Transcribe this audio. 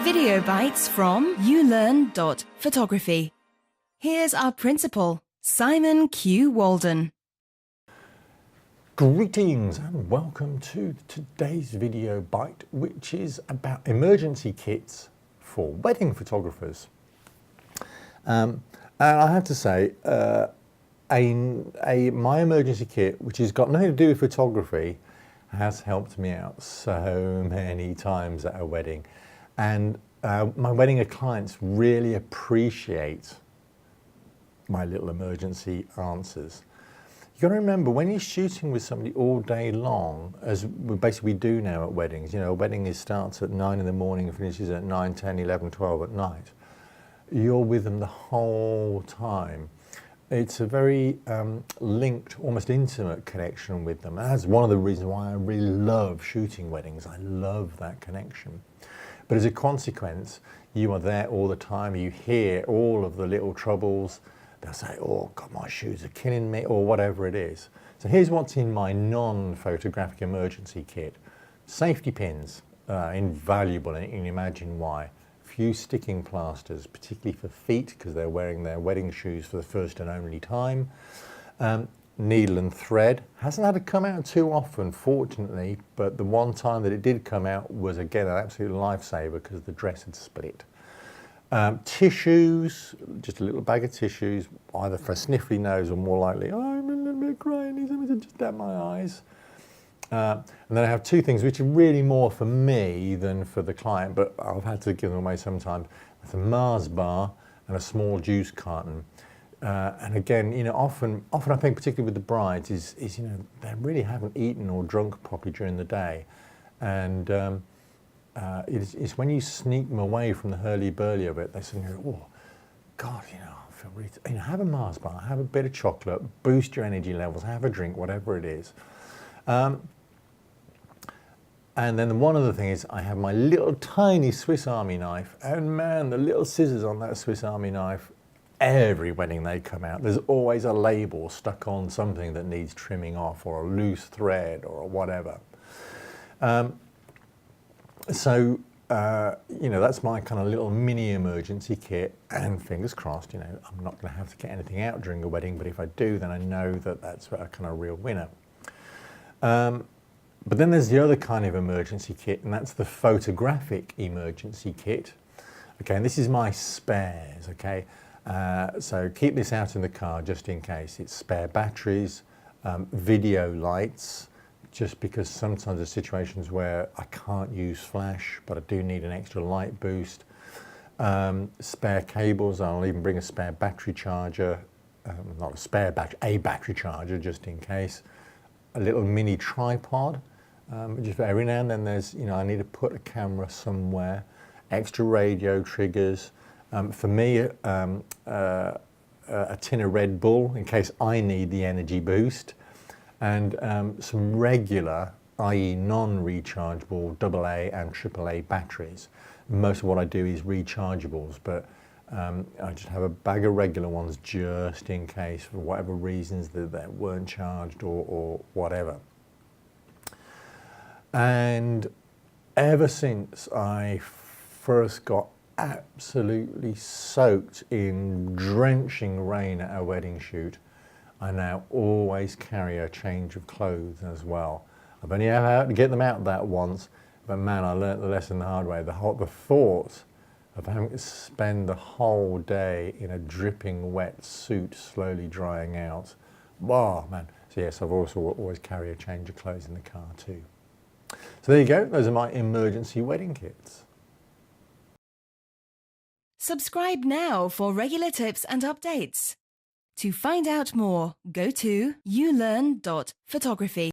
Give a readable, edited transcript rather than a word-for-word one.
Video bites from ulearn.photography. Here's our principal, Simon Q. Walden. Greetings and welcome to today's video bite, which is about emergency kits for wedding photographers. And I have to say, my emergency kit, which has got nothing to do with photography, has helped me out so many times at a wedding. And my wedding clients really appreciate my little emergency answers. You've got to remember, when you're shooting with somebody all day long, as we basically do now at weddings, you know, a wedding starts at 9 in the morning and finishes at 9, 10, 11, 12 at night. You're with them the whole time. It's a very linked, almost intimate connection with them. And that's one of the reasons why I really love shooting weddings. I love that connection. But as a consequence, you are there all the time. You hear all of the little troubles. They'll say, oh God, my shoes are killing me, or whatever it is. So here's what's in my non-photographic emergency kit. Safety pins, invaluable, and you can imagine why. Few sticking plasters, particularly for feet, because they're wearing their wedding shoes for the first and only time. Needle and thread. Hasn't had to come out too often, fortunately, but the one time that it did come out was, again, an absolute lifesaver because the dress had split. Tissues, just a little bag of tissues, either for a sniffly nose or more likely, oh, I'm a little bit crying, need something to just dab my eyes. And then I have two things which are really more for me than for the client, but I've had to give them away sometimes. It's a Mars bar and a small juice carton. And again, you know, often I think, particularly with the brides, is you know, they really haven't eaten or drunk properly during the day. And it's when you sneak them away from the hurly-burly of it, they suddenly go, oh, God, you know, I feel really, you know, have a Mars bar, have a bit of chocolate, boost your energy levels, have a drink, whatever it is. And then one other thing is I have my little tiny Swiss Army knife, and man, the little scissors on that Swiss Army knife, every wedding they come out, there's always a label stuck on something that needs trimming off, or a loose thread, or whatever. You know, that's my kind of little mini emergency kit, and fingers crossed, you know, I'm not going to have to get anything out during a wedding, but if I do, then I know that that's a kind of real winner. But then there's the other kind of emergency kit, and that's the photographic emergency kit. Okay, and this is my spares, okay? So keep this out in the car just in case. It's spare batteries, video lights, just because sometimes there's situations where I can't use flash, but I do need an extra light boost. Spare cables, I'll even bring a spare battery charger, not a spare battery, a battery charger just in case. A little mini tripod, just every now and then there's, you know, I need to put a camera somewhere, extra radio triggers. For me, a tin of Red Bull in case I need the energy boost, and some regular, i.e. non-rechargeable AA and AAA batteries. Most of what I do is rechargeables, but I just have a bag of regular ones just in case, for whatever reasons that they weren't charged or whatever. And ever since I first got absolutely soaked in drenching rain at a wedding shoot, I now always carry a change of clothes as well. I've only ever had to get them out that once, but man, I learnt the lesson the hard way. The thought of having to spend the whole day in a dripping wet suit slowly drying out. Oh man. So yes, I've also always carry a change of clothes in the car too. So there you go, those are my emergency wedding kits. Subscribe now for regular tips and updates. To find out more, go to ulearn.photography.